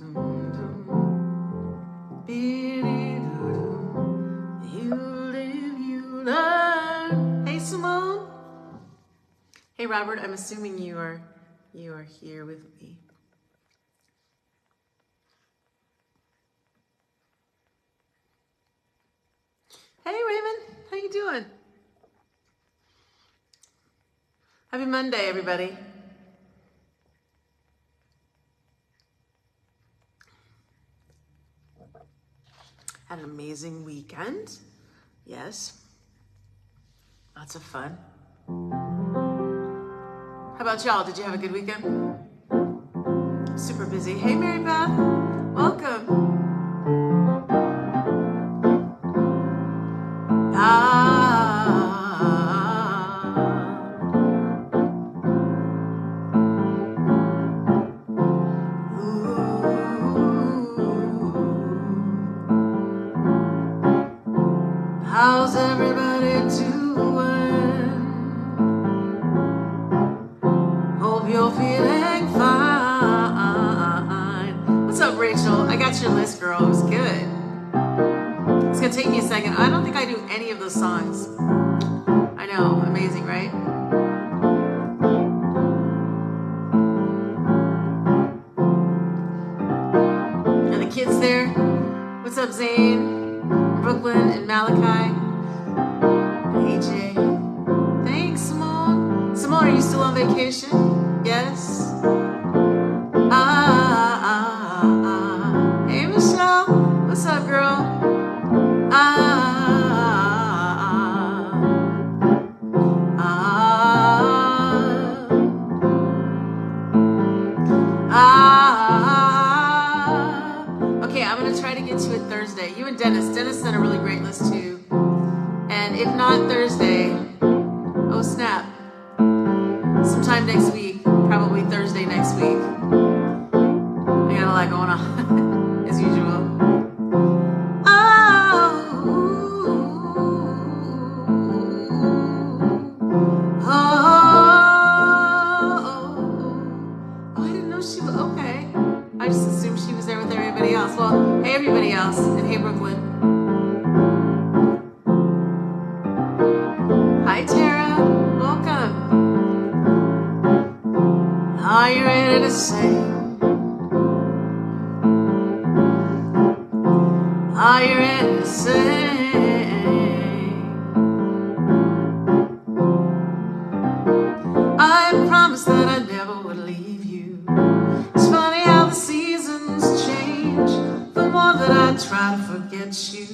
You live, you learn. Hey, Simone. Hey, Robert. I'm assuming you are here with me. Hey, Raymond. How you doing? Happy Monday, everybody. Had an amazing weekend. Yes. Lots of fun. How about y'all? Did you have a good weekend? Super busy. Hey, Mary Beth. Welcome. How's everybody doing? Hope you're feeling fine. What's up, Rachel? I got your list, girl. It was good. It's gonna take me a second. I don't think I do any of those songs. I know, amazing, right? And the kids there. What's up, Zane? Brooklyn and Malachi. AJ. Thanks, Simone. Simone, are you still on vacation? Yes. Hey, Michelle. What's up, girl? Okay, I'm gonna try to get to it Thursday. You and Dennis sent a really great list too. And if not Thursday, oh snap, sometime next week, probably Thursday next week. I got a lot going on, as usual. Well, hey everybody else, and hey Brooklyn. Hi Tara, welcome. Are you ready to sing? Are you ready to sing? I promised that I never would leave you. It's funny how the seasons change. The more that I try to forget you,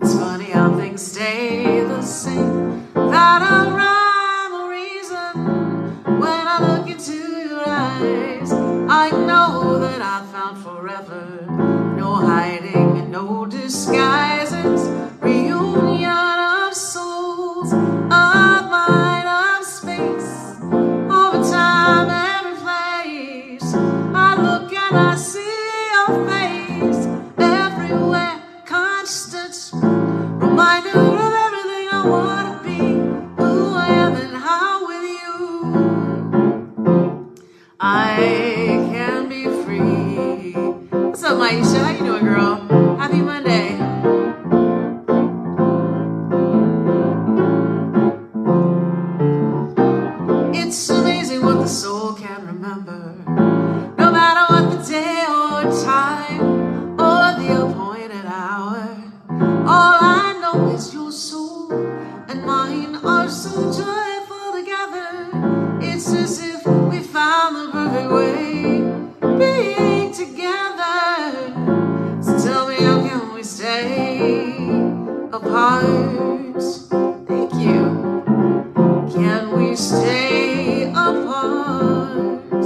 it's funny how things stay the same. That a rhyme or reason. When I look into your eyes, I know that I found forever. No hiding and no disguises. Reunion of souls, of mind, of space, over time, every place. I look and I see your face everywhere, constant reminder of everything I want to be, who I am and how with you I can be free. What's up, Maisha? How you doing, girl? Happy Monday. It's amazing what the soul can remember, no matter what the day or time or the appointed hour. All I know is your soul and mine are so joyful together. It's as if we found the perfect way being together. So tell me, how can we stay apart? Thank you. Can we stay apart?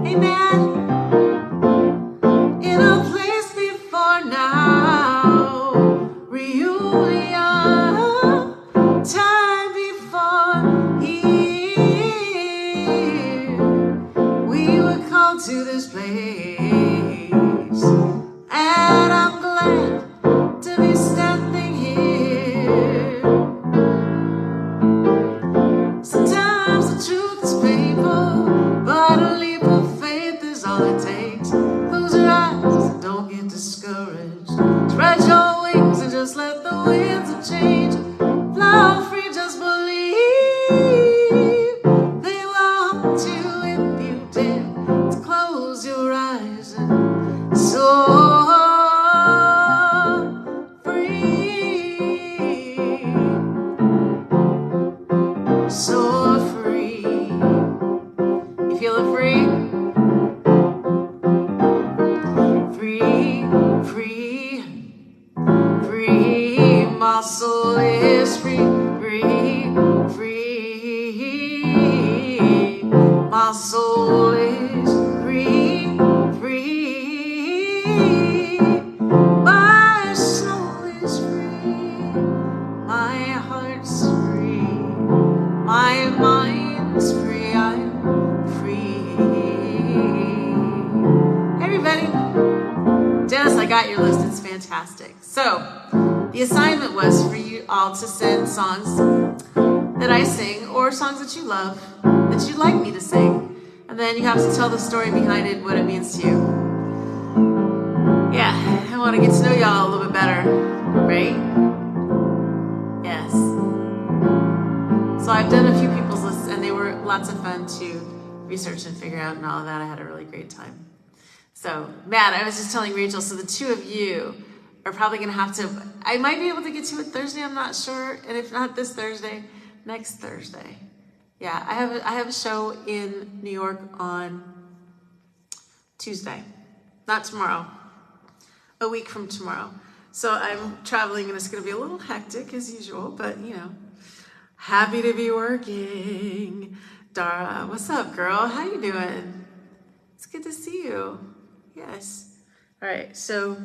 Hey man, in a place before now, reunion, time before here, we were called to this place, and I'm glad to be standing here. Sometimes the truth is painful, but a leap of faith is all all it takes. Close your eyes and don't get discouraged. Spread your wings and just let the winds of change fly free. Just believe they will haunt you if you dare to close your eyes and soar free. Soar free. You feeling free? Free, free, free. My soul is free, free, free. My soul is free, free. My soul is free. My heart's free. My mind's free. I'm free. Hey everybody. Dennis, I got your list. It's fantastic. So, the assignment was for you all to send songs that I sing or songs that you love, that you'd like me to sing. And then you have to tell the story behind it, what it means to you. Yeah, I want to get to know y'all a little bit better, right? Yes. So I've done a few people's lists, and they were lots of fun to research and figure out and all of that. I had a really great time. So, Matt, I was just telling Rachel, so the two of you are probably going to have to, I might be able to get to it Thursday, I'm not sure. And if not this Thursday, next Thursday. Yeah, I have a show in New York on Tuesday, not tomorrow, a week from tomorrow. So I'm traveling and it's going to be a little hectic as usual, but you know, happy to be working. Dara, what's up, girl? How you doing? It's good to see you. Yes. All right, so,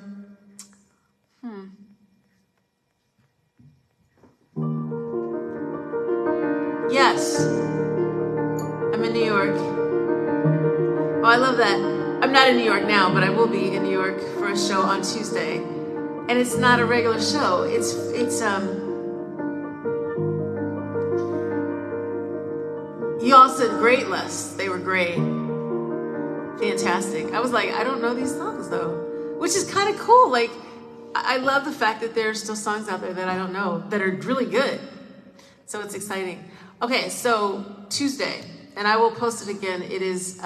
yes, I'm in New York. Oh, I love that. I'm not in New York now, but I will be in New York for a show on Tuesday. And it's not a regular show. It's you all said great lists. They were great. Fantastic. I was like, I don't know these songs though, which is kind of cool. Like, I love the fact that there are still songs out there that I don't know that are really good. So it's exciting. Okay, so Tuesday, and I will post it again. It is,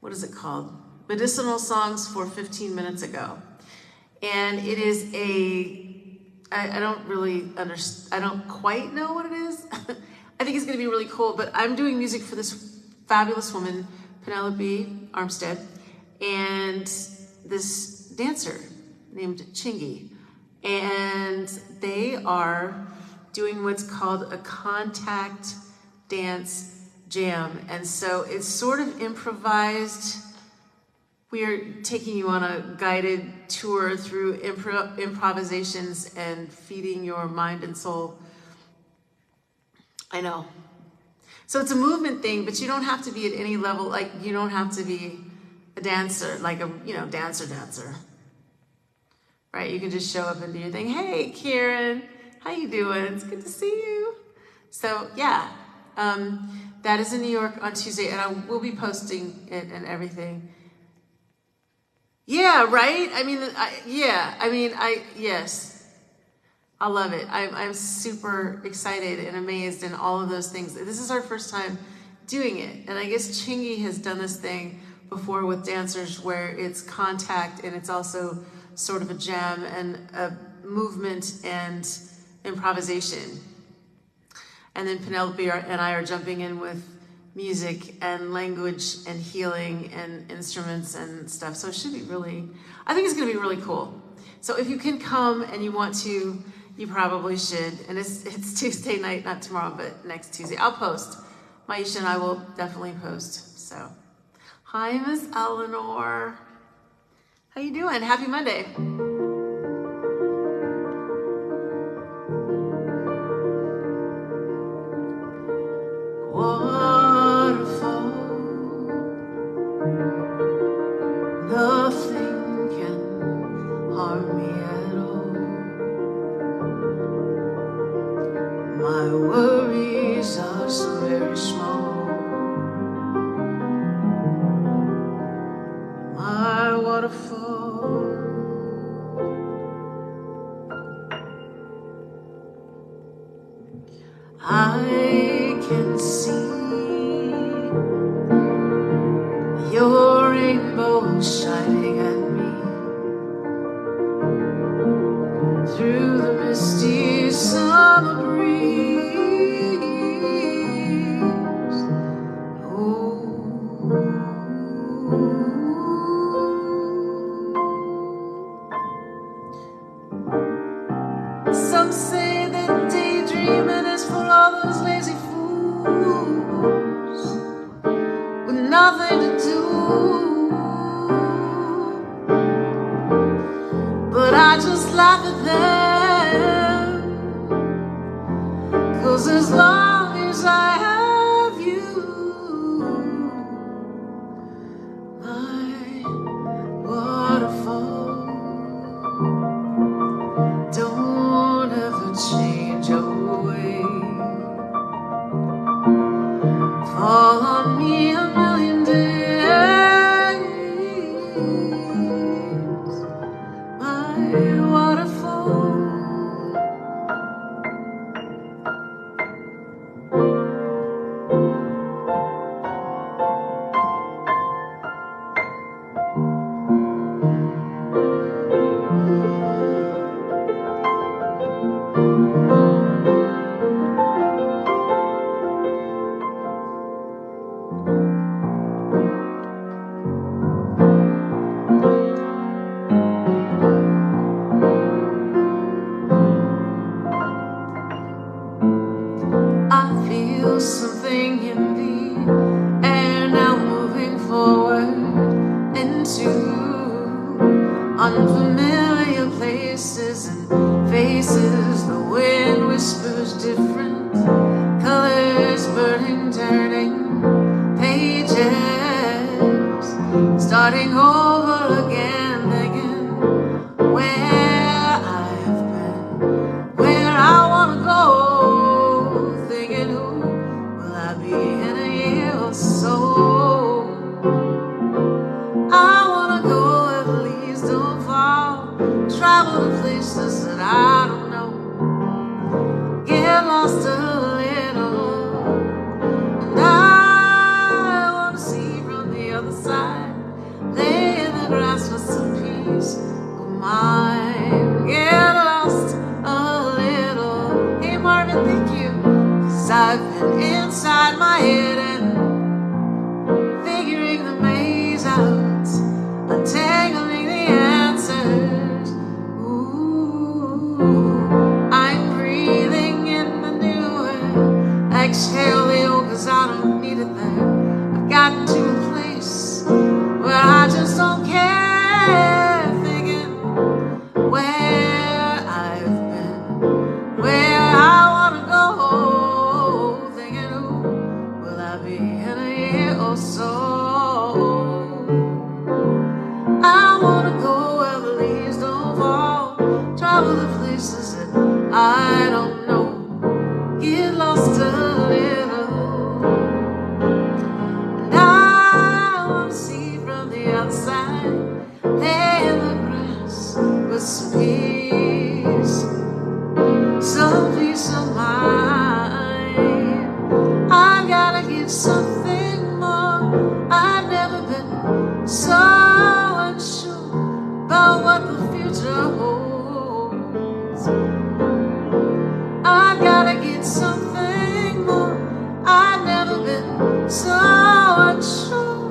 what is it called? Medicinal Songs for 15 Minutes Ago. And it is I don't really understand, I don't quite know what it is. I think it's gonna be really cool, but I'm doing music for this fabulous woman, Penelope Armstead, and this dancer named Chingy. And they are doing what's called a contact dance jam. And so it's sort of improvised. We are taking you on a guided tour through improvisations and feeding your mind and soul. I know. So it's a movement thing, but you don't have to be at any level. Like, you don't have to be a dancer, like a, you know, dancer. Right? You can just show up and do your thing. Hey, Karen, how you doing? It's good to see you. So, yeah, that is in New York on Tuesday, and I will be posting it and everything. Yeah, right? I mean, yes. I love it. I'm super excited and amazed and all of those things. This is our first time doing it. And I guess Chingy has done this thing before with dancers where it's contact and it's also sort of a jam and a movement and improvisation. And then Penelope and I are jumping in with music and language and healing and instruments and stuff. So it should be really, I think it's going to be really cool. So if you can come and you want to, you probably should. And it's Tuesday night, not tomorrow, but next Tuesday. I'll post. Maisha and I will definitely post. So, hi, Miss Eleanor. How you doing? Happy Monday. Waterfall, nothing can harm me at all. My worries are so very small. your rainbow shining at me through the misty summer breeze. Oh, some say that daydreaming is for all those lazy fools with nothing to do, but I just laugh at them, 'cause as long as I have you, my waterfall, don't ever change away. Fall on me a million days, my waterfall. I feel something in the air now, moving forward into unfamiliar places and faces. The wind whispers different colors, burning, turning pages, starting over again, thinking where I've been, where I wanna go. In a year or so, I wanna go where the leaves don't fall, travel to places that I don't know, get lost a little, and I wanna see from the other side, lay in the grass for some peace of mind, get lost a little. Hey Marvin, thank you, 'cause I've been inside my head and figuring the maze out, untangling the answers. Ooh, I'm breathing in the new air, exhale the old 'cause I don't need it there. I've gotten to a place where I just don't care, thinking where I've been, where I wanna go. In a year or so, I wanna go where the leaves don't fall, travel to places that I don't know, get lost a little, and I wanna see from the outside, lay in the grass with some peace of mind. I've gotta give something more. I've never been so unsure about what the future holds. I've gotta get something more. I've never been so unsure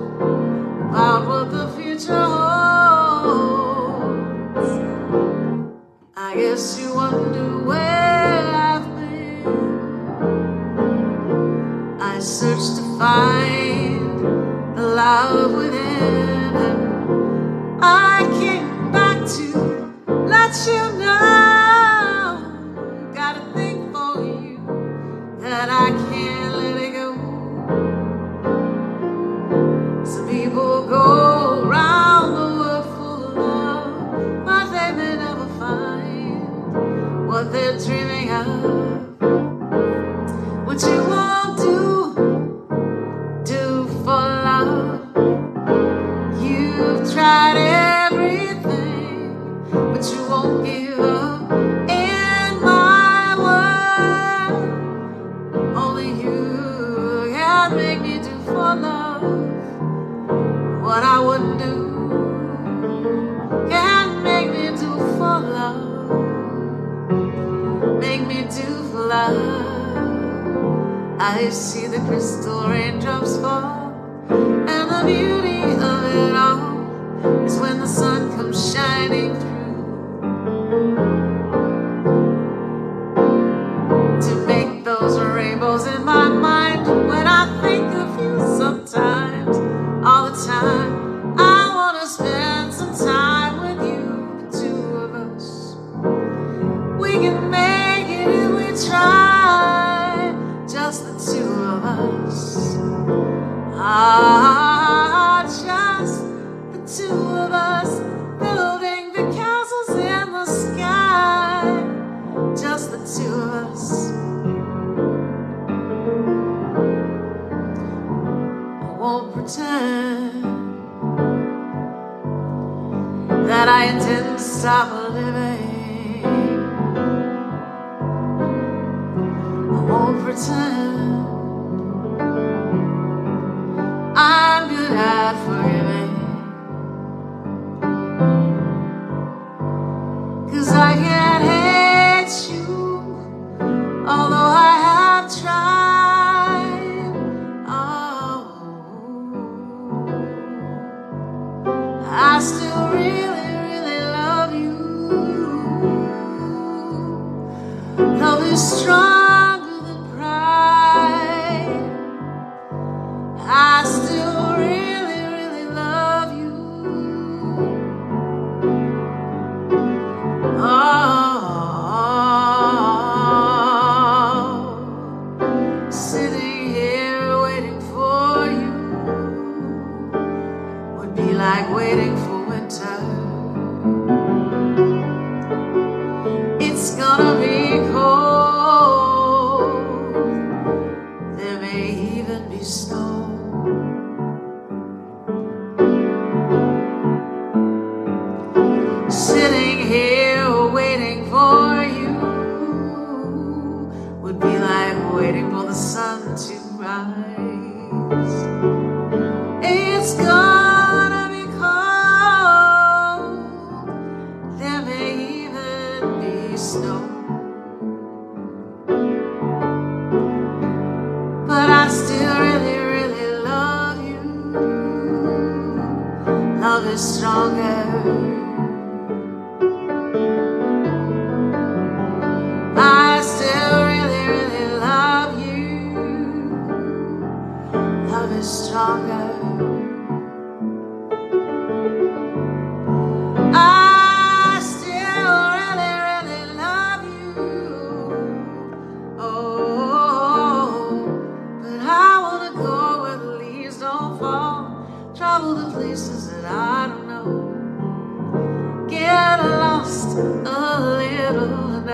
about what the future holds. I guess you wonder where I've been. I searched to find the love within, and I came back to let you know. Got a thing for you that I can't let it go. Some people go around the world full of love, but they may never find what they're dreaming of. What you won't do for love, I wouldn't do. Can't make me do for love. Make me do for love. I see the crystal raindrops fall, and the beauty of it all is when the sun comes shining through to make those rainbows in my mind. When I think of you sometimes, all the time, I want to spend some time with you, the two of us. We can make it if we try, just the two of us. Ah, just the two of us, building the castles in the sky, just the two of us. I won't pretend that I intend to stop living. I won't pretend I'm good at forgiving, 'cause I can't hate you, although I have tried. Oh, I still really, really love you. Love is stronger than pride. I still really, really love you. Oh, sitting here waiting for you would be like waiting for winter. It's gonna be cold. There may even be snow. Sitting here waiting for you would be like waiting for the sun to rise. It's gonna be cold. There may even be snow. But I still really, really love you. Love is stronger. I still really, really love you. Love is stronger. I still really, really love you. Oh, but I wanna go where the leaves don't fall, travel to places that I don't know, get lost a little, and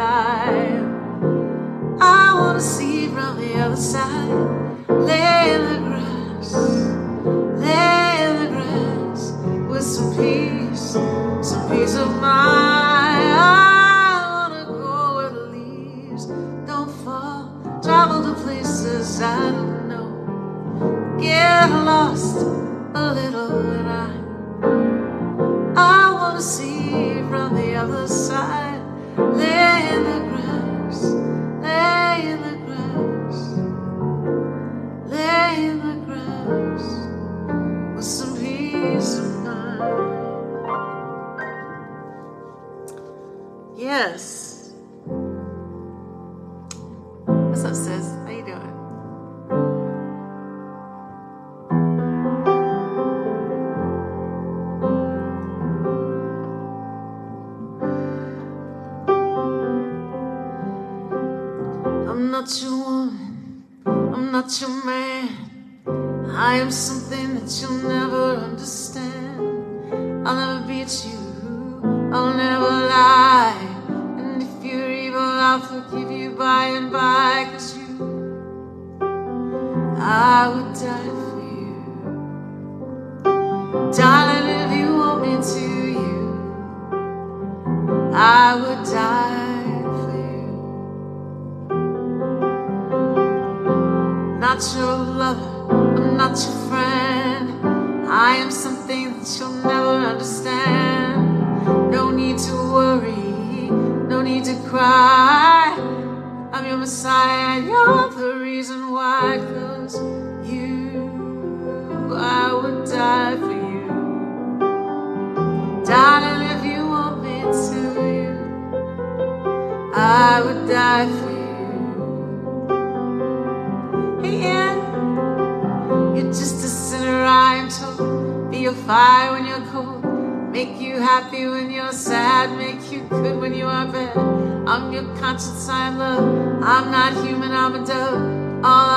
I wanna see from the other side. Lay in the grass, lay in the grass with some peace of mind. I wanna go where the leaves don't fall, travel to places I don't know, get lost a little, and I wanna see from the other side. Lay in the grass, lay in the grass, lay in the grass with some peace of mind. Yes. What's up, sis? How you doing? I'm not your woman, I'm not your man. I am something that you'll never understand. I'll never beat you, I'll never lie. And if you're evil, I'll forgive you by and by. 'Cause I would die for you, darling, if you want me to. I would die for you. Not your lover, I'm not your friend. I am something that you'll never understand. No need to worry, no need to cry. I'm your Messiah, you're the reason why. 'Cause I would die for you. Darling, if you want me to, I would die for you. Hey, yeah, you're just a sinner, I am told. Be your fire when you're cold, make you happy when you're sad, make you good when you are bad. I'm your conscience, I am love. I'm not human, I'm a dove. All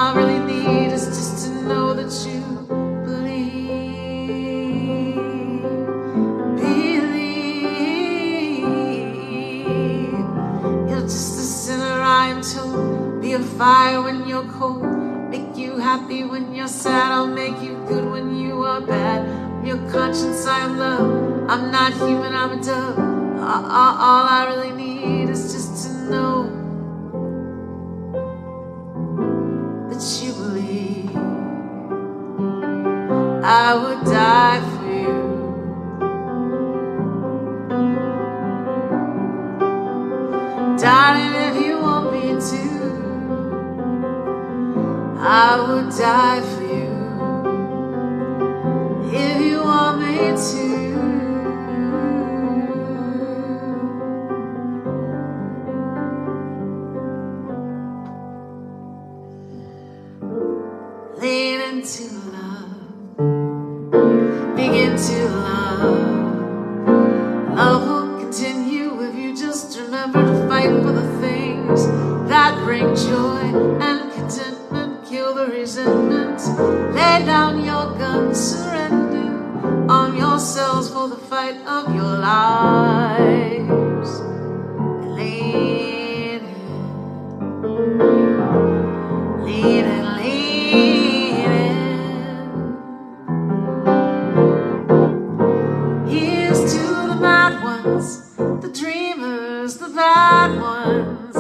I really need is just to know that you believe. You're just a sinner, I am told. Be a fire when you're cold, make you happy when you're sad. I'll make you good when you are bad. I'm your conscience, I am love. I'm not human, I'm a dove. All I really need is just to know that you believe. I would die for you. Darling, if you want me to, I would die for you. If you want me to. Lean into love, begin to love. Love will continue if you just remember to fight for the things that bring joy and contentment. Kill the resentment, lay down your guns, surrender. Arm yourselves for the fight of your lives. Lean in, lean in, lean in. Here's to the mad ones, the dreamers, the bad ones,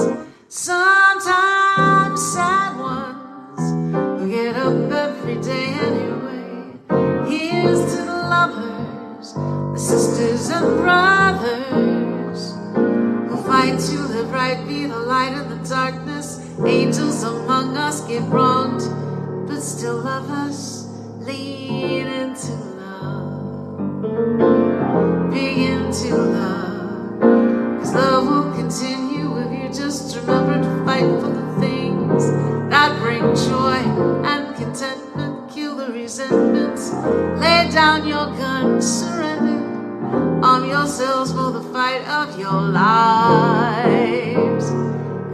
sometimes sad ones, who get up every day anyway. Here's to the lovers, the sisters and brothers, who fight to live right, be the light in the darkness. Angels among us get wronged, but still love us. Lean into love, begin to love, 'cause love will continue if you just remember to fight for the things that bring joy and contentment. Kill the resentment, lay down your guns, surrender. Arm yourselves for the fight of your lives.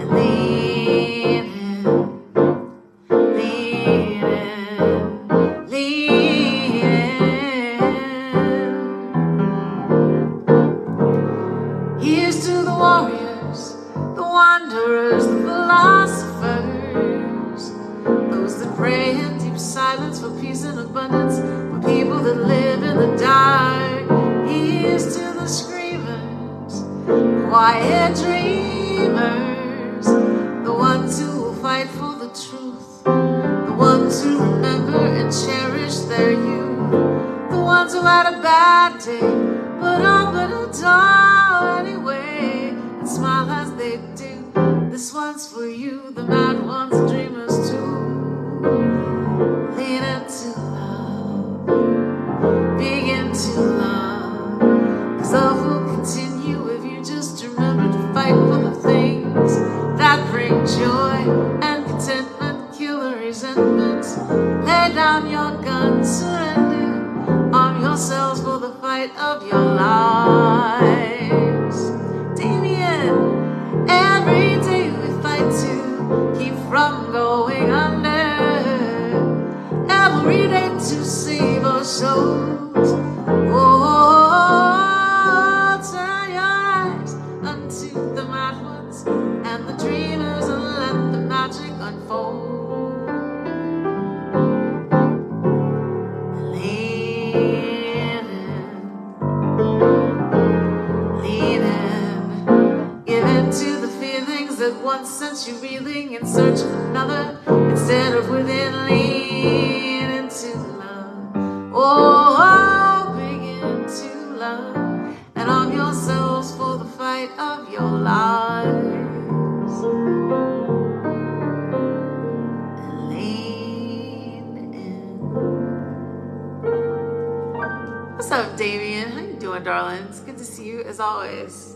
And lean in, lean in, lean in. Here's to the warriors, the wanderers, the philosophers, those that pray in deep silence for peace and abundance, for people that live in the dark. Here's to the screamers, quiet dreamers, the ones who will fight for the truth, the ones who remember and cherish their youth, the ones who had a bad day but open a door anyway and smile as they do. This one's for you, the mad ones, the dreamers too. Lean into love, begin to love, 'cause love will continue if you just remember to fight for the things that bring joy and contentment. Kill the resentment, lay down your guns, surrender. Arm yourselves for the fight of your lives. Damien, every day we fight to keep from going under. Every day to save our souls. Oh, turn your eyes unto the mad ones and the dreamers and let the magic unfold. Lean in, lean in. Give in to the feelings that once sent you reeling in search of another instead of within. Lean into love. Oh, your lies and lean in. What's up, Damien? How you doing, darling? It's good to see you as always.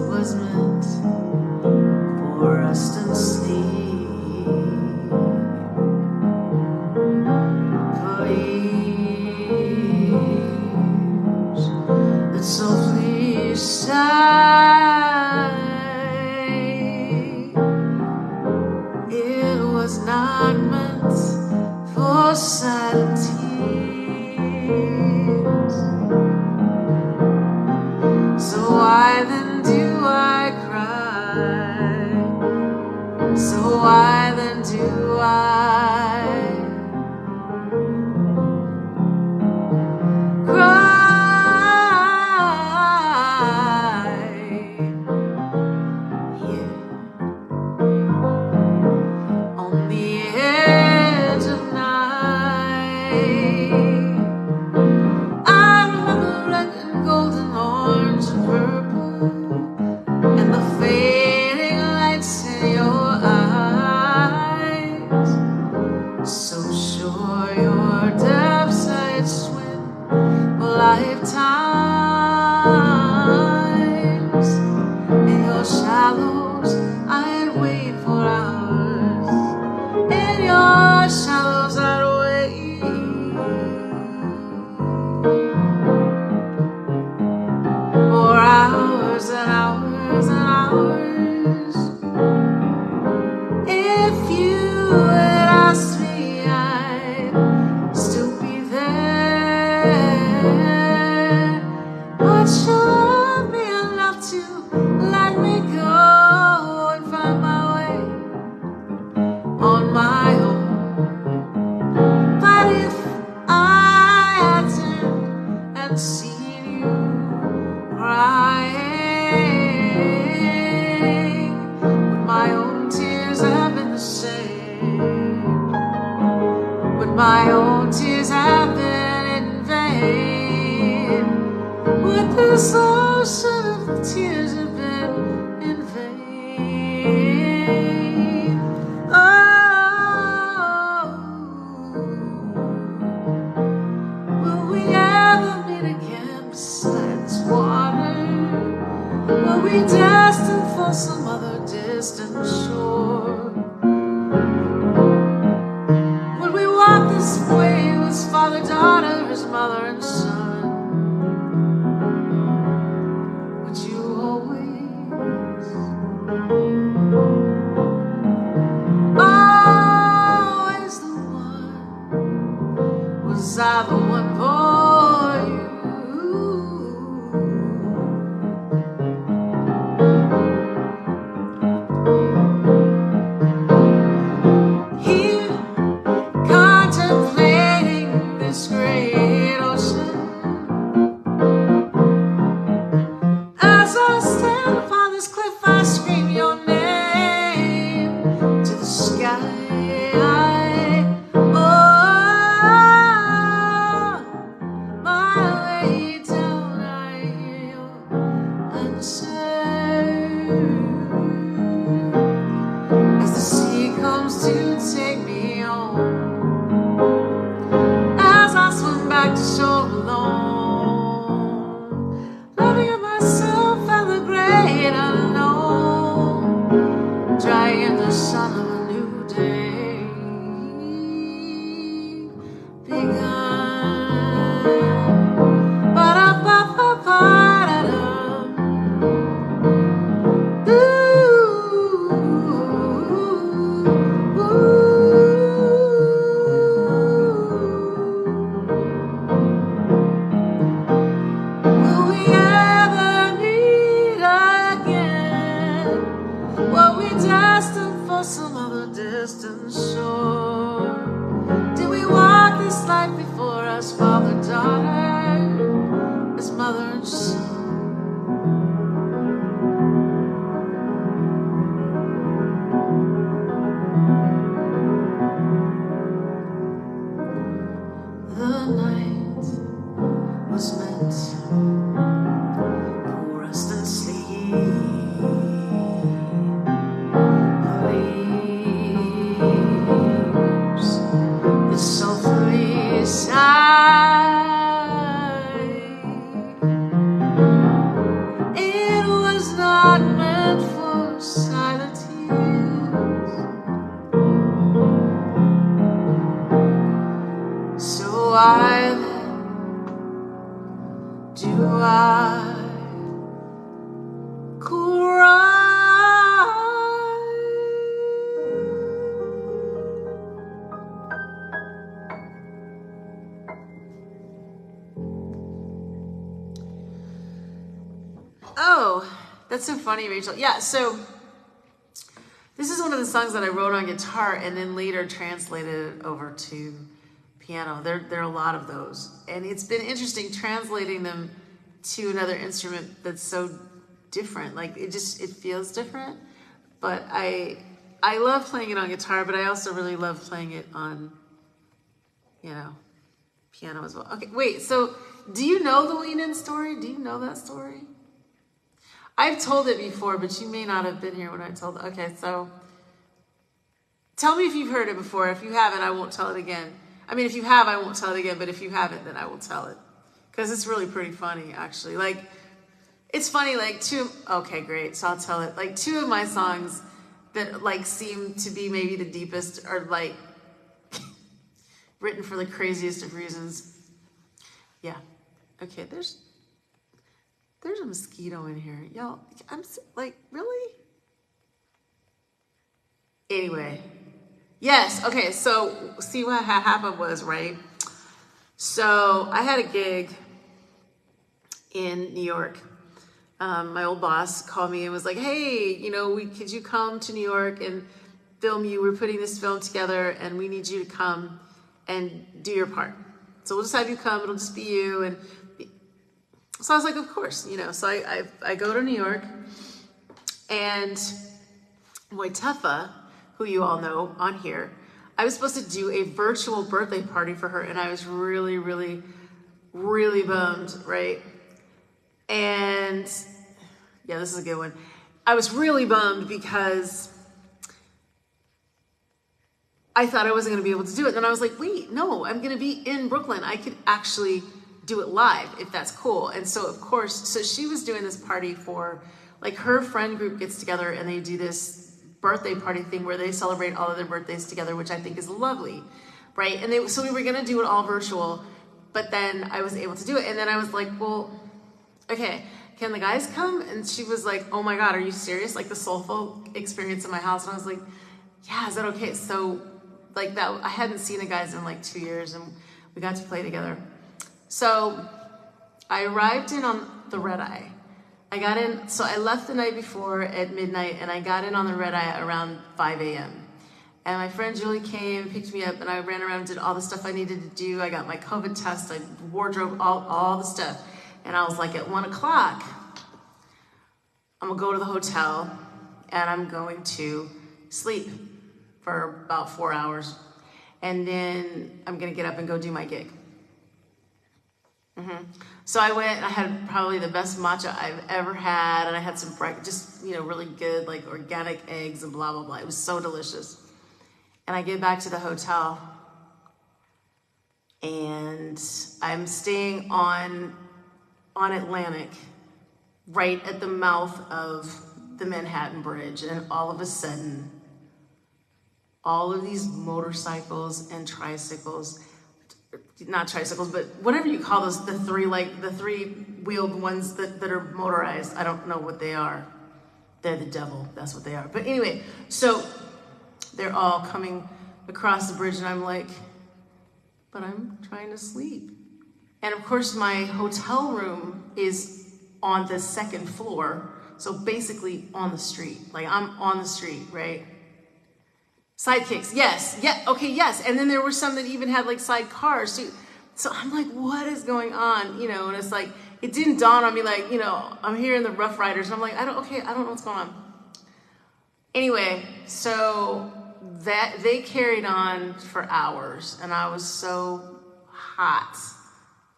Was meant for rest and sleep. Leaves that softly sigh. It was not meant for silent tears. So why then do I cry? So why then do I cry? Here on the edge of night, I remember red and golden, orange and purple, and the fading lights in your eyes. So sure your depths I'd swim for lifetimes. In your shallows I'd wait for hours. In your shallows I'd wait for hours and hours and hours. If you had asked me, I'd still be there. But you love me enough to let me go and find my way on my own. But if I had turned and seen you crying, would my own tears have been the same? Would my own tears have been in vain? Would this ocean of tears have been in vain? Oh, will we ever meet again beside this water? Were we destined for some other distant shore? Would we walk this way with father, daughter, his mother and son? Would you always, always the one? Was I the one for you? Contemplating this great ocean, as I stand upon this cliff, I scream your name to the sky. Oh, my way down, I hear your answer as the sea comes to take me home. Back to shore alone, loving of myself and the great unknown, drying in the sun of a new day begun. Ba-da-ba-ba-ba-da-dum. Some other distant shore. leaves that softly sigh. It was not meant for silent tears, so why then do I cry? Oh, that's so funny, Rachel. Yeah, so this is one of the songs that I wrote on guitar and then later translated over to piano. There are a lot of those. And it's been interesting translating them to another instrument that's so different. Like it feels different. But I love playing it on guitar, but I also really love playing it on, piano as well. Okay, wait, so do you know the lean in story? Do you know that story? I've told it before, but you may not have been here when I told it. Okay, so tell me if you've heard it before. If you haven't, I won't tell it again. I mean, if you have, I won't tell it again, but if you haven't, then I will tell it. Because it's really pretty funny, actually. Like, it's funny, like, okay, great, so I'll tell it. Like, two of my songs that, like, seem to be maybe the deepest are, like, written for the craziest of reasons. Yeah. Okay, there's a mosquito in here. Y'all, I'm like, really? Anyway. Yes, okay, so see what happened was, right? So I had a gig in New York. My old boss called me and was like, hey, could you come to New York and film you? We're putting this film together and we need you to come and do your part. So we'll just have you come, it'll just be you. And so I was like, of course, so I go to New York and Moitefa, who you all know on here, I was supposed to do a virtual birthday party for her and I was really, really, really bummed, right? And yeah, this is a good one. I was really bummed because I thought I wasn't going to be able to do it. Then I was like, wait, no, I'm going to be in Brooklyn. I could actually do it live if that's cool. And so of course, so she was doing this party for, like, her friend group gets together and they do this birthday party thing where they celebrate all of their birthdays together, which I think is lovely, right? And so we were going to do it all virtual, but then I was able to do it. And then I was like, well, okay, can the guys come? And she was like, oh my God, are you serious? Like the soulful experience in my house. And I was like, yeah, is that okay? So like that, I hadn't seen the guys in like 2 years and we got to play together. So I arrived in on the red eye. I got in, so I left the night before at midnight and I got in on the red eye around 5 a.m. And my friend Julie came, picked me up, and I ran around and did all the stuff I needed to do. I got my COVID test, I wardrobe, all the stuff. And I was like, at 1 o'clock, I'm gonna go to the hotel and I'm going to sleep for about 4 hours. And then I'm gonna get up and go do my gig. So I went and I had probably the best matcha I've ever had. And I had some just, really good, like organic eggs and blah, blah, blah. It was so delicious. And I get back to the hotel and I'm staying on Atlantic, right at the mouth of the Manhattan Bridge. And all of a sudden, all of these motorcycles and tricycles, not tricycles, but whatever you call those, the three-wheeled ones that are motorized. I don't know what they are. They're the devil, that's what they are. But anyway, so they're all coming across the bridge and I'm like, but I'm trying to sleep. And of course my hotel room is on the second floor. So basically on the street, like I'm on the street, right? Sidekicks, yes, yeah, okay, yes. And then there were some that even had like side cars too. So I'm like, what is going on? And it's like, it didn't dawn on me like, I'm here in the Rough Riders. And I'm like, I don't know what's going on. Anyway, so that they carried on for hours and I was so hot,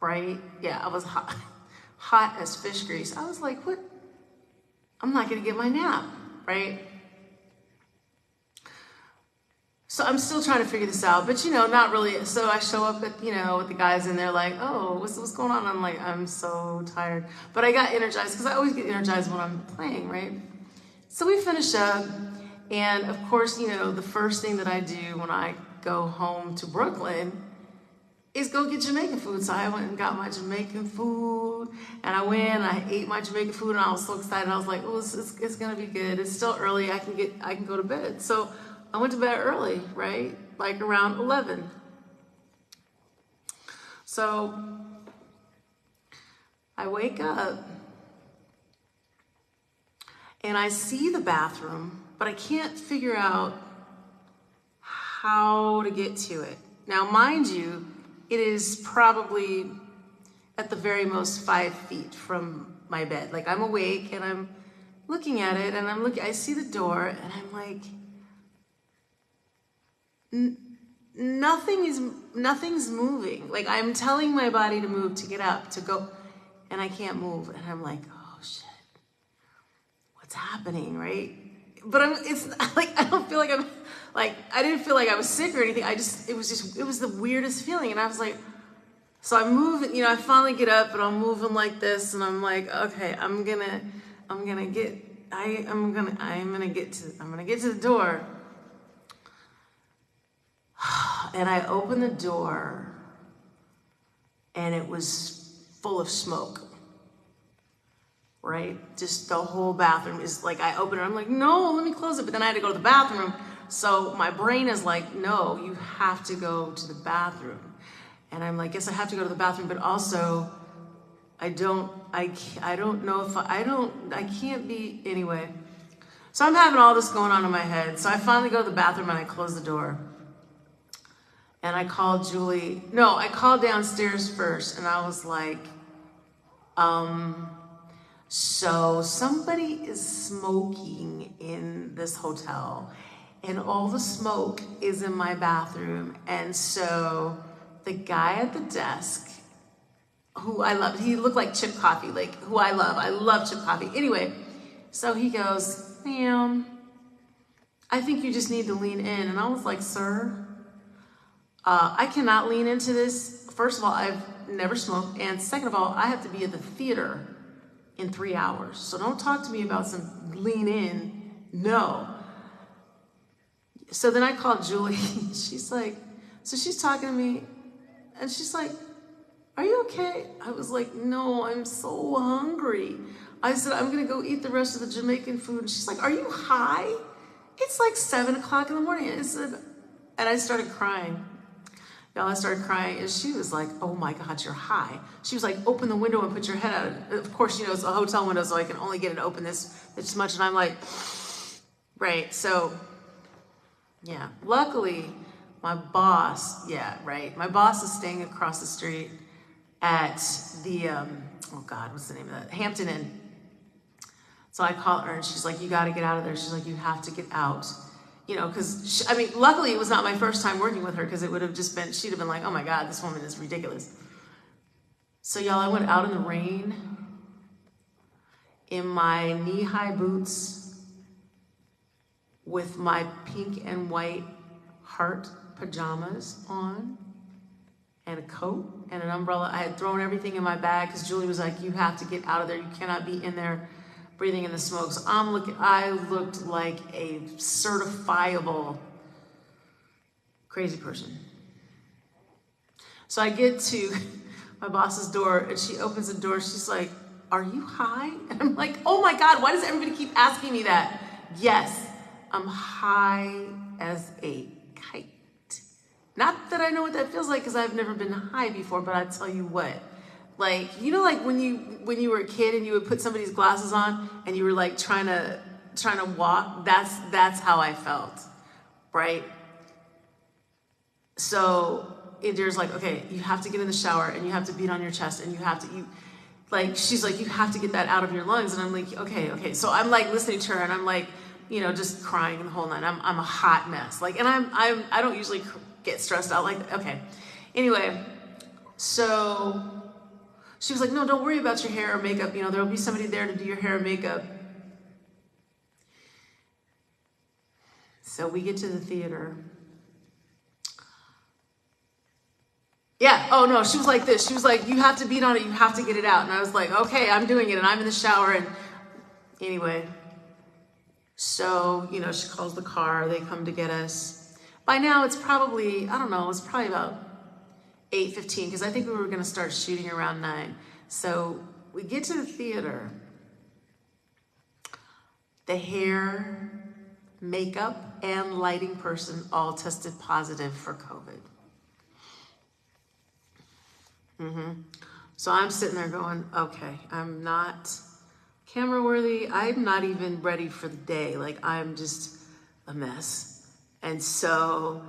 right? Yeah, I was hot as fish grease. I was like, what I'm not gonna get my nap, right? So I'm still trying to figure this out, but not really. So I show up at, with the guys and they're like, oh, what's going on? I'm like, I'm so tired. But I got energized because I always get energized when I'm playing, right? So we finish up, and of course, the first thing that I do when I go home to Brooklyn is go get Jamaican food. So I went and got my Jamaican food, and I went and I ate my Jamaican food, and I was so excited. I was like, oh, it's gonna be good. It's still early. I can go to bed. So I went to bed early, right? Like around 11. So I wake up and I see the bathroom, but I can't figure out how to get to it. Now, mind you, it is probably at the very most 5 feet from my bed. Like, I'm awake and I'm looking at it, and I see the door, and I'm like, nothing's moving. Like, I'm telling my body to move, to get up, to go, and I can't move. And I'm like, oh shit, what's happening, right? But it's like, I don't feel like I didn't feel like I was sick or anything. It was the weirdest feeling. And I was like, so I move, I finally get up, and I'm moving like this, and I'm like, okay, I'm gonna get to the door. And I opened the door, and it was full of smoke, right? Just the whole bathroom is like, I open it, I'm like, no, let me close it. But then I had to go to the bathroom. So my brain is like, no, you have to go to the bathroom. And I'm like, yes, I have to go to the bathroom, but also I can't be, anyway. So I'm having all this going on in my head. So I finally go to the bathroom, and I close the door. And I called Julie. No, I called downstairs first, and I was like, so somebody is smoking in this hotel, and all the smoke is in my bathroom. And so the guy at the desk, who I loved, he looked like Chip Coffee, like who I love Chip Coffee. Anyway, so he goes, ma'am, I think you just need to lean in. And I was like, sir, I cannot lean into this. First of all, I've never smoked. And second of all, I have to be at the theater in 3 hours. So don't talk to me about some lean in. No. So then I called Julie. She's like, so she's talking to me, and she's like, are you okay? I was like, no, I'm so hungry. I said, I'm gonna go eat the rest of the Jamaican food. And she's like, are you high? It's like 7 o'clock in the morning. And I started crying. Y'all, I started crying, and she was like, oh my God, you're high. She was like, open the window and put your head out. Of course, it's a hotel window, so I can only get it open this much. And I'm like, right. So, yeah. Luckily, my boss is staying across the street at the, oh God, what's the name of that? Hampton Inn. So I called her, and she's like, you got to get out of there. She's like, you have to get out. Because, luckily it was not my first time working with her, because it would have just been, she'd have been like, oh my God, this woman is ridiculous. So y'all, I went out in the rain in my knee-high boots with my pink and white heart pajamas on and a coat and an umbrella. I had thrown everything in my bag because Julie was like, you have to get out of there. You cannot be in there breathing in the smoke. So I looked like a certifiable crazy person. So I get to my boss's door, and she opens the door. She's like, are you high? And I'm like, oh my God, why does everybody keep asking me that? Yes, I'm high as a kite. Not that I know what that feels like, because I've never been high before, but I tell you what, like, like when you were a kid and you would put somebody's glasses on and you were like trying to walk, that's how I felt, right? So there's like, okay, you have to get in the shower, and you have to beat on your chest, and she's like, you have to get that out of your lungs. And I'm like, okay. So I'm like listening to her, and I'm like, just crying the whole night. I'm a hot mess. Like, and I don't usually get stressed out. Like, okay. Anyway, so she was like, no, don't worry about your hair or makeup. There'll be somebody there to do your hair and makeup. So we get to the theater. Yeah, oh no, she was like this. She was like, you have to beat on it, you have to get it out. And I was like, okay, I'm doing it. And I'm in the shower. And anyway, so, you know, she calls the car, they come to get us. By now it's probably, I don't know, it's probably about 8:15 because I think we were gonna start shooting around 9. So we get to the theater. The hair, makeup, and lighting person all tested positive for COVID. So I'm sitting there going, okay, I'm not camera worthy. I'm not even ready for the day. Like, I'm just a mess. And so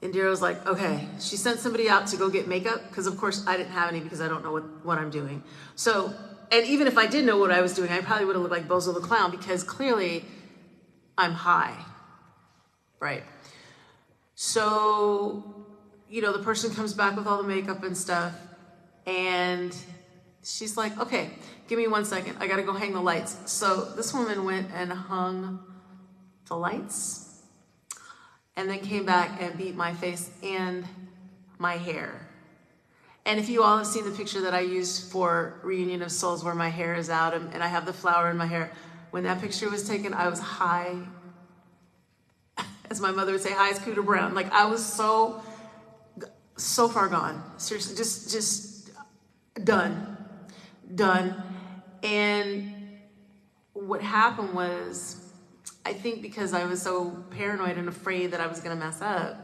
Indira's like, okay, she sent somebody out to go get makeup because of course I didn't have any because I don't know what I'm doing. So, and even if I did know what I was doing, I probably would have looked like Bozo the Clown because clearly I'm high, right? So, you know, the person comes back with all the makeup and stuff. And she's like, okay, give me 1 second. I gotta go hang the lights. So this woman went and hung the lights and then came back and beat my face and my hair. And if you all have seen the picture that I used for Reunion of Souls where my hair is out and I have the flower in my hair, when that picture was taken, I was high, as my mother would say, high as Cooter Brown. Like I was so far gone. Seriously, just done. And what happened was, I think because I was so paranoid and afraid that I was gonna mess up,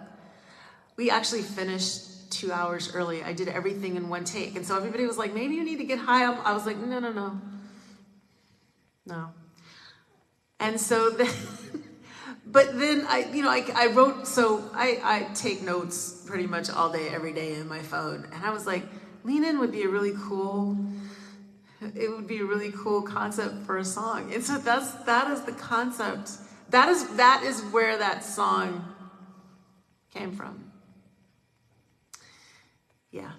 we actually finished 2 hours early. I did everything in one take. And so everybody was like, maybe you need to get high up. I was like, no. And so then, but then I wrote, so I take notes pretty much all day, every day in my phone. And I was like, Lean In would be a really cool, it would be a really cool concept for a song. And so that is the concept. That is where that song came from. Yeah.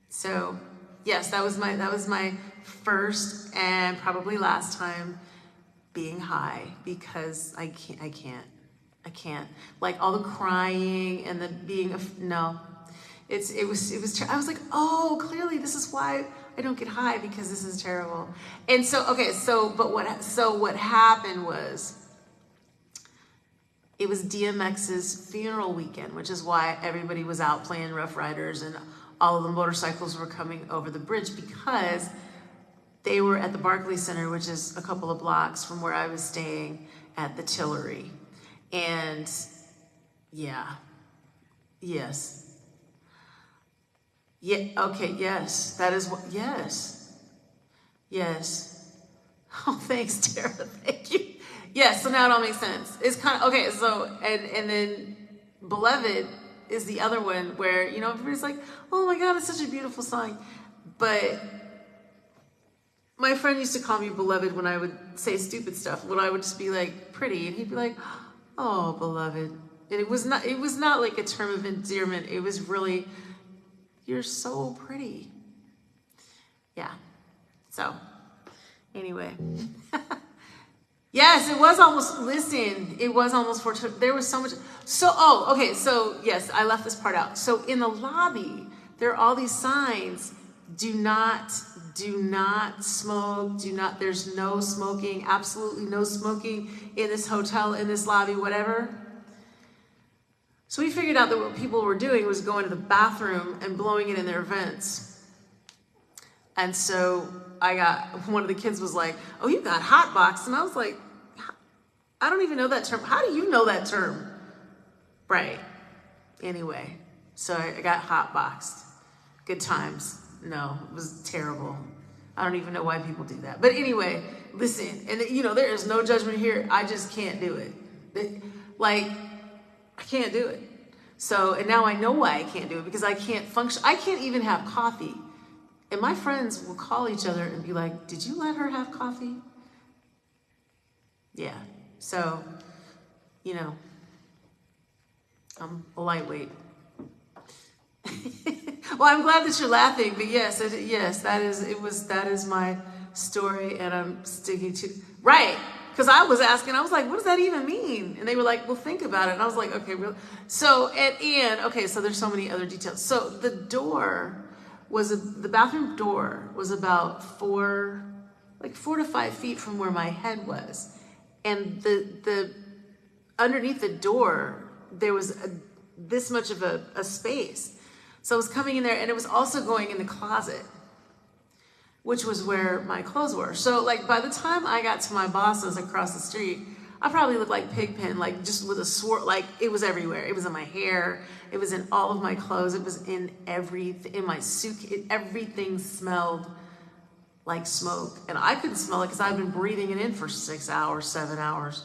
So yes, that was my first and probably last time being high because I can't. Like all the crying and the being no. It was I was like, oh, clearly this is why I don't get high because this is terrible. And so okay, so what happened was it was DMX's funeral weekend, which is why everybody was out playing Rough Riders and all of the motorcycles were coming over the bridge because they were at the Barclays Center, which is a couple of blocks from where I was staying at the Tillery. And yeah, yes. Yeah, okay, yes, that is what, yes. Oh, thanks, Tara, thank you. Yes, so now it all makes sense. It's kind of, okay, so, and then Beloved is the other one where, you know, everybody's like, oh my God, it's such a beautiful song. But my friend used to call me Beloved when I would say stupid stuff, when I would just be like pretty, and he'd be like, oh, Beloved. And it was not like a term of endearment. It was really, you're so pretty. Yeah. So, anyway. Yes, it was almost, listen, it was almost there was so much. So, oh, okay. So, yes, I left this part out. So, in the lobby, there are all these signs. Do not smoke. There's no smoking. Absolutely no smoking in this hotel, in this lobby, whatever. So we figured out that what people were doing was going to the bathroom and blowing it in their vents. And so one of the kids was like, oh, you got hot box. And I was like, I don't even know that term. How do you know that term? Right. Anyway, so I got hot boxed. Good times. No, it was terrible. I don't even know why people do that. But anyway, listen, and you know, there is no judgment here. I just can't do it. I can't do it. So, and now I know why I can't do it, because I can't function. I can't even have coffee. And my friends will call each other and be like, did you let her have coffee? Yeah. So, you know, I'm a lightweight. Well, I'm glad that you're laughing, but yes, that is my story, and I'm sticking to, right. because I was asking, I was like, what does that even mean? And they were like, well, think about it. And I was like, okay, really? So so there's so many other details. So the bathroom door was about 4 to 5 feet from where my head was. And the underneath the door, there was this much of a space. So I was coming in there, and it was also going in the closet, which was where my clothes were. So like by the time I got to my boss's across the street, I probably looked like Pigpen, like just with a sword, like it was everywhere. It was in my hair. It was in all of my clothes. It was in my suitcase. Everything smelled like smoke. And I couldn't smell it because I'd been breathing it in for 6 hours, 7 hours.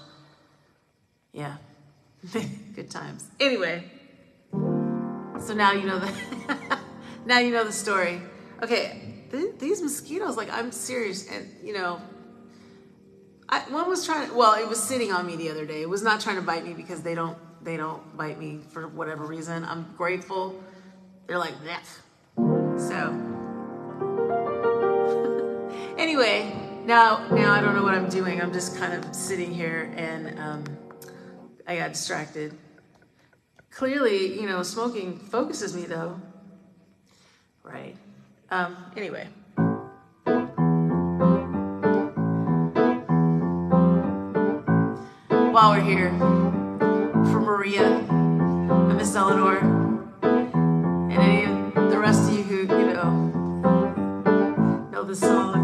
Yeah, good times. Anyway, so now you know now you know the story. Okay, these mosquitoes, like I'm serious, and one was trying to, well, it was sitting on me the other day. It was not trying to bite me because they don't bite me for whatever reason. I'm grateful. They're like that. So anyway, now I don't know what I'm doing. I'm just kind of sitting here, and I got distracted. Clearly, smoking focuses me though. Right. Anyway. While we're here, for Maria and Miss Eleanor, and any of the rest of you who, know the song.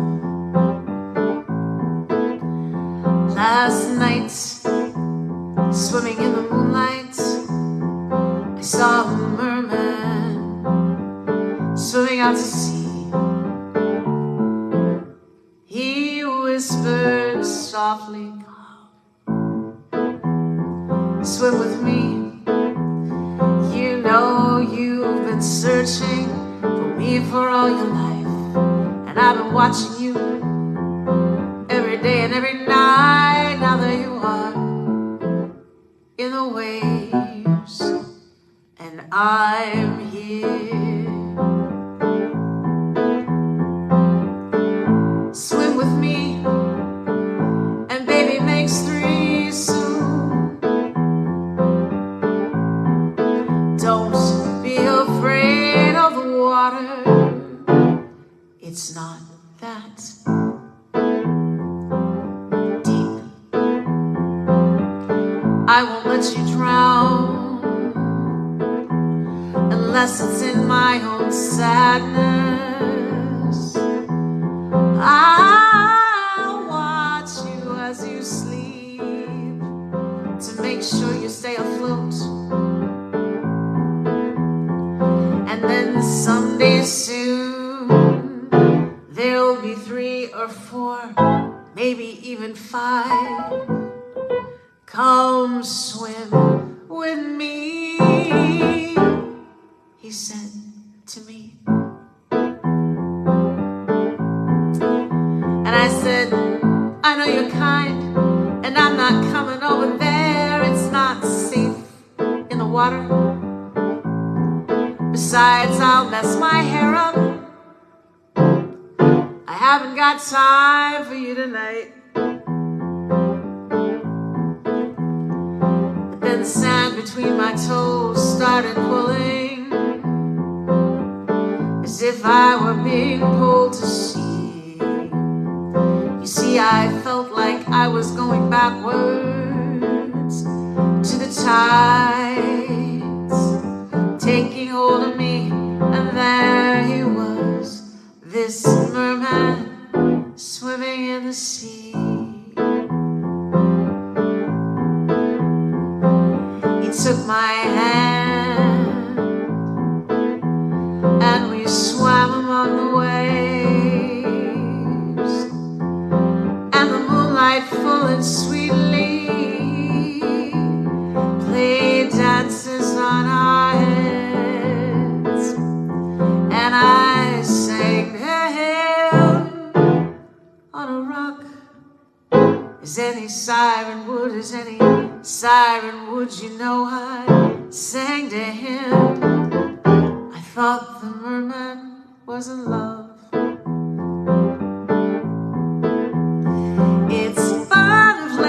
Last night, swimming in the moonlight, I saw a merman swimming out to sea. He whispered softly, swim with me. You know you've been searching for me for all your life, and I've been watching you every day and every night. Now there you are in the waves, and I'm here. Swim with me, and baby makes 3 soon. Don't be afraid of the water, it's not that deep. I won't let you drown unless it's in my own sadness. I'll watch you as you sleep to make sure you stay afloat. And then someday soon, there'll be 3 or 4, maybe even 5. Come swim with me, he said to me. And I said, I know you're kind, and I'm not coming over there. It's not safe in the water. Besides, I'll mess my hair up. I haven't got time for you tonight. But then the sand between my toes started pulling, as if I were being pulled to sea. You see, I felt like I was going backwards to the tides, taking hold of me, and there he was, this merman swimming in the sea. He took my hand, and we swam among the waves, and the moonlight full and sweetly played dances on our heads. And I sang to him on a rock, as any siren would, as any siren would. You know, I sang to him. I thought the merman was in love. It's fun to play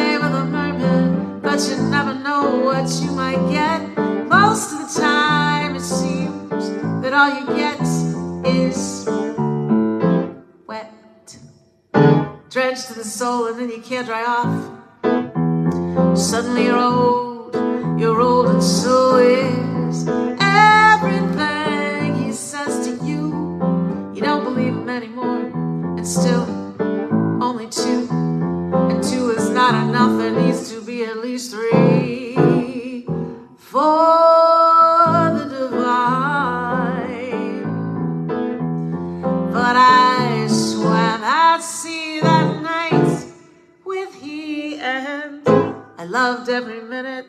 the soul, and then you can't dry off. Suddenly you're old, and so is everything he says to you. You don't believe him anymore, and still only two. And two is not enough, there needs to be at least three for the divine. But I swam that sea that night with he, and I loved every minute.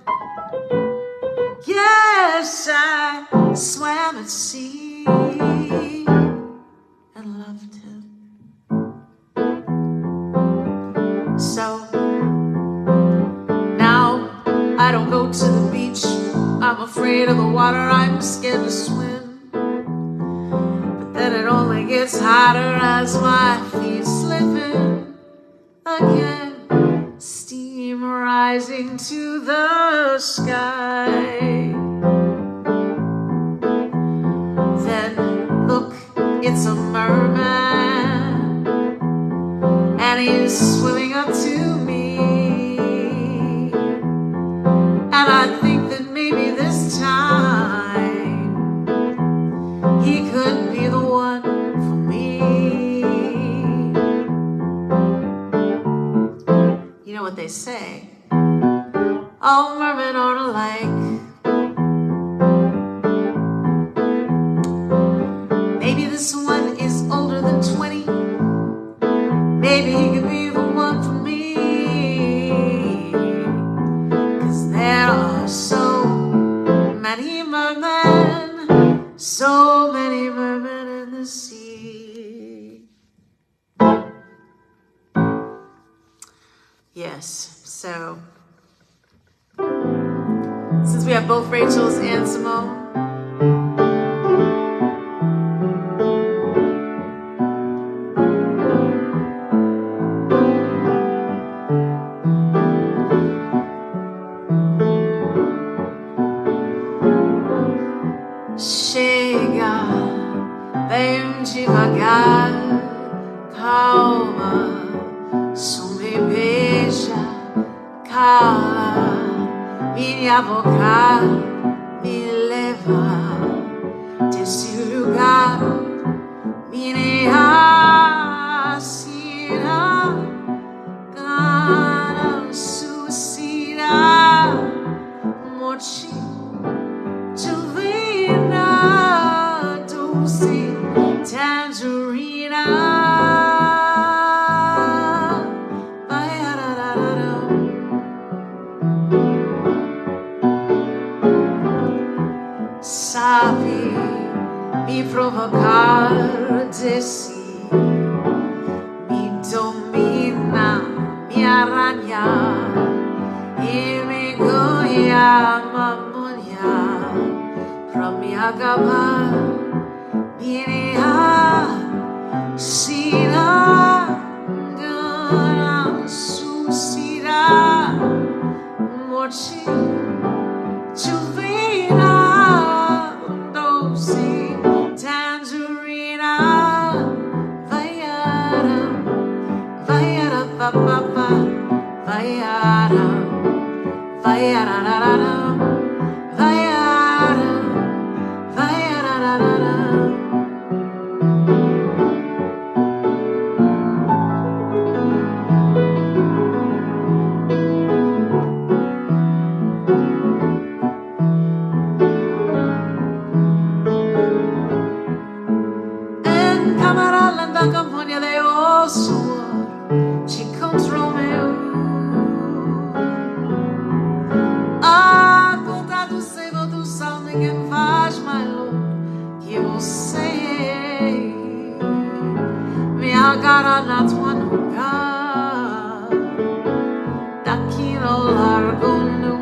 Yes, I swam at sea and loved him. So now I don't go to the beach. I'm afraid of the water, I'm scared to swim. But then it only gets hotter as my feet slipping again. Steam rising to the sky. Then look, it's a merman, and he's swimming up to me. And I think that maybe this time he could be the one for me. You know what they say, all mermen are alike. Maybe this one is older than 20. Maybe he could be the one for me. 'Cause there are so many mermen, so many mermen in the sea. Yes, so since we have both Rachel's and Simone, chega bem devagar, calma, só me beija, cala, minha boca me leva desse lugar, minha sina, cara suicida, morte. Tangerina, sabe me provocar de si, me domina, me arranha e me ganha mamonha pra me acabar. Sina, gana susira, morte, juvena, doce, tangerina, vaiara, vaiara, papapa, vaiara, vaiara, vaiara, vaiara, vaiara. La campagna de osso ci controleu. A conta do sebo do sal ninguém faz mais louco que você. Me agarra na tua nuca, daqui não largo nunca.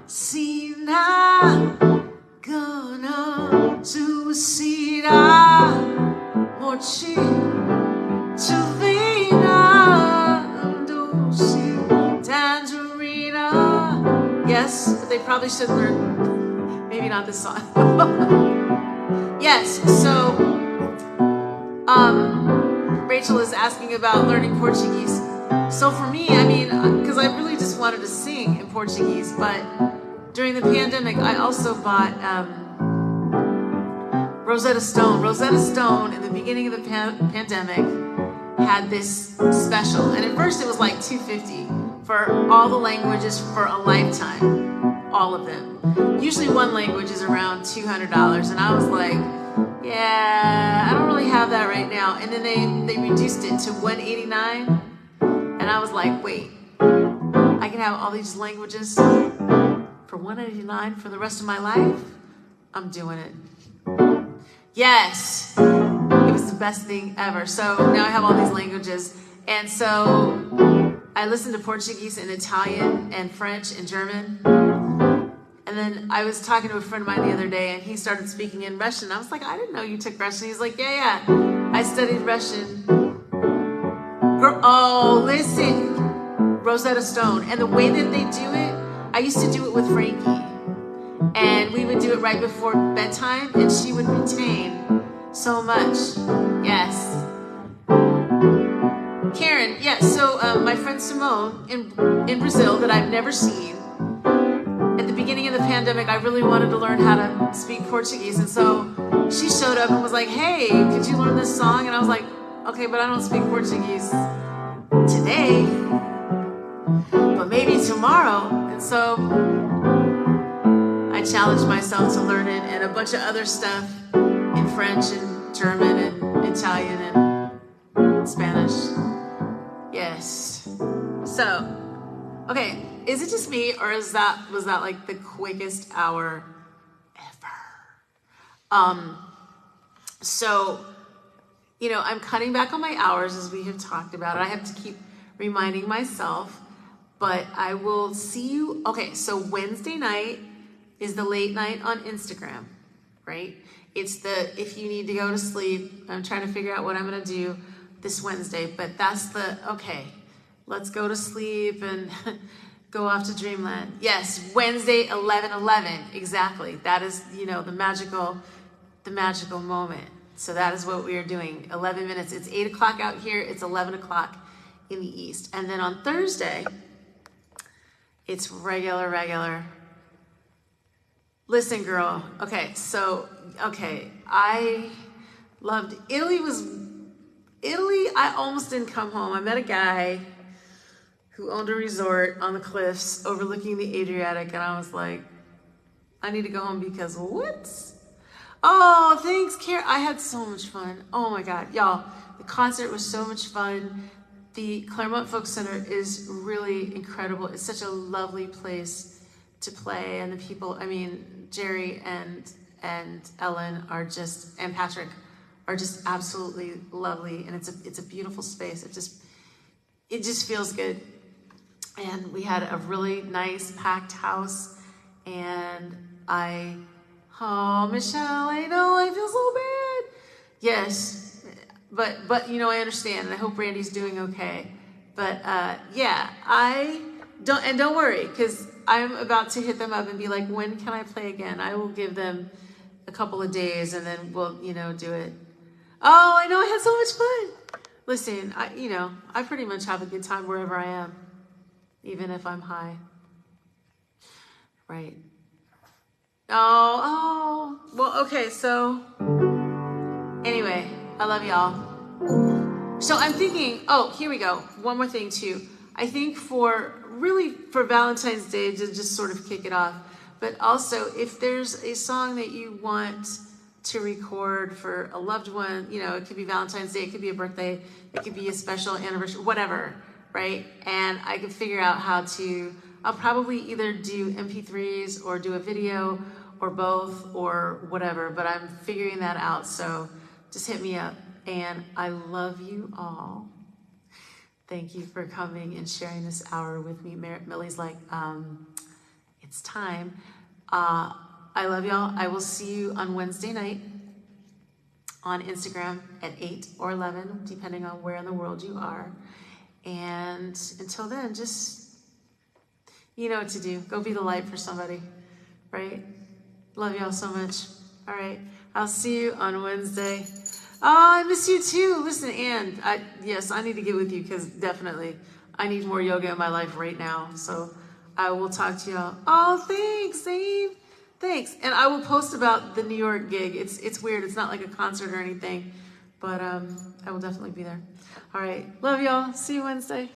Sina, mochi, chuvina, dulce, tangerina. Yes, but they probably should learn, maybe not this song. Yes, so Rachel is asking about learning Portuguese. So for me, I mean, because I really just wanted to sing in Portuguese, but during the pandemic, I also bought Rosetta Stone. Rosetta Stone, in the beginning of the pandemic, had this special. And at first it was like $250 for all the languages for a lifetime. All of them. Usually one language is around $200. And I was like, yeah, I don't really have that right now. And then they reduced it to $189. And I was like, wait, I can have all these languages for $189 for the rest of my life? I'm doing it. Yes, it was the best thing ever. So now I have all these languages. And so I listened to Portuguese and Italian and French and German. And then I was talking to a friend of mine the other day and he started speaking in Russian. I was like, I didn't know you took Russian. He's like, yeah, I studied Russian. Oh, listen, Rosetta Stone. And the way that they do it, I used to do it with Frankie. And we would do it right before bedtime, and she would retain so much. Yes. Karen, yes, so my friend Simone in Brazil that I've never seen, at the beginning of the pandemic, I really wanted to learn how to speak Portuguese. And so she showed up and was like, hey, could you learn this song? And I was like, okay, but I don't speak Portuguese today, but maybe tomorrow. And so I challenged myself to learn it and a bunch of other stuff in French and German and Italian and Spanish. Yes. So, okay, is it just me or was that like the quickest hour ever? So, you know, I'm cutting back on my hours as we have talked about. I have to keep reminding myself, but I will see you. Okay, so Wednesday night is the late night on Instagram, right? It's the, if you need to go to sleep, I'm trying to figure out what I'm gonna do this Wednesday, but that's the, okay, let's go to sleep and go off to dreamland. Yes, Wednesday, 11/11, exactly. That is, you know, the magical moment. So that is what we are doing, 11 minutes. It's 8 o'clock out here, it's 11 o'clock in the East. And then on Thursday, it's regular. Listen, girl. Okay, so, I loved Italy. I almost didn't come home. I met a guy who owned a resort on the cliffs overlooking the Adriatic, and I was like, I need to go home because what? Oh, thanks, Karen. I had so much fun. Oh my God, y'all, the concert was so much fun. The Claremont Folk Center is really incredible. It's such a lovely place to play, and the people, I mean, Jerry and Ellen are just, and Patrick are just absolutely lovely, and it's a beautiful space. It just feels good. And we had a really nice packed house, and oh, Michelle, I know, I feel so bad. Yes, but you know, I understand, and I hope Randy's doing okay. But yeah, don't worry, because I'm about to hit them up and be like, when can I play again? I will give them a couple of days, and then we'll, you know, do it. Oh, I know, I had so much fun. Listen, I pretty much have a good time wherever I am, even if I'm high. Right. Oh, well, okay, so anyway, I love y'all. So I'm thinking, oh, here we go. One more thing too. I think for Valentine's Day, to just sort of kick it off, but also if there's a song that you want to record for a loved one, you know, it could be Valentine's Day, it could be a birthday, it could be a special anniversary, whatever, right? And I can figure out how to, I'll probably either do MP3s or do a video or both or whatever, but I'm figuring that out, so just hit me up. And I love you all. Thank you for coming and sharing this hour with me. Millie's like, it's time. I love y'all. I will see you on Wednesday night. on Instagram at 8 or 11, depending on where in the world you are. And until then, just, you know what to do. Go be the light for somebody, right? Love y'all so much. All right. I'll see you on Wednesday. Oh, I miss you too. Listen, Ann, yes, I need to get with you because definitely I need more yoga in my life right now. So I will talk to y'all. Oh, thanks, Zane. Thanks. And I will post about the New York gig. It's weird. It's not like a concert or anything, but I will definitely be there. All right. Love y'all. See you Wednesday.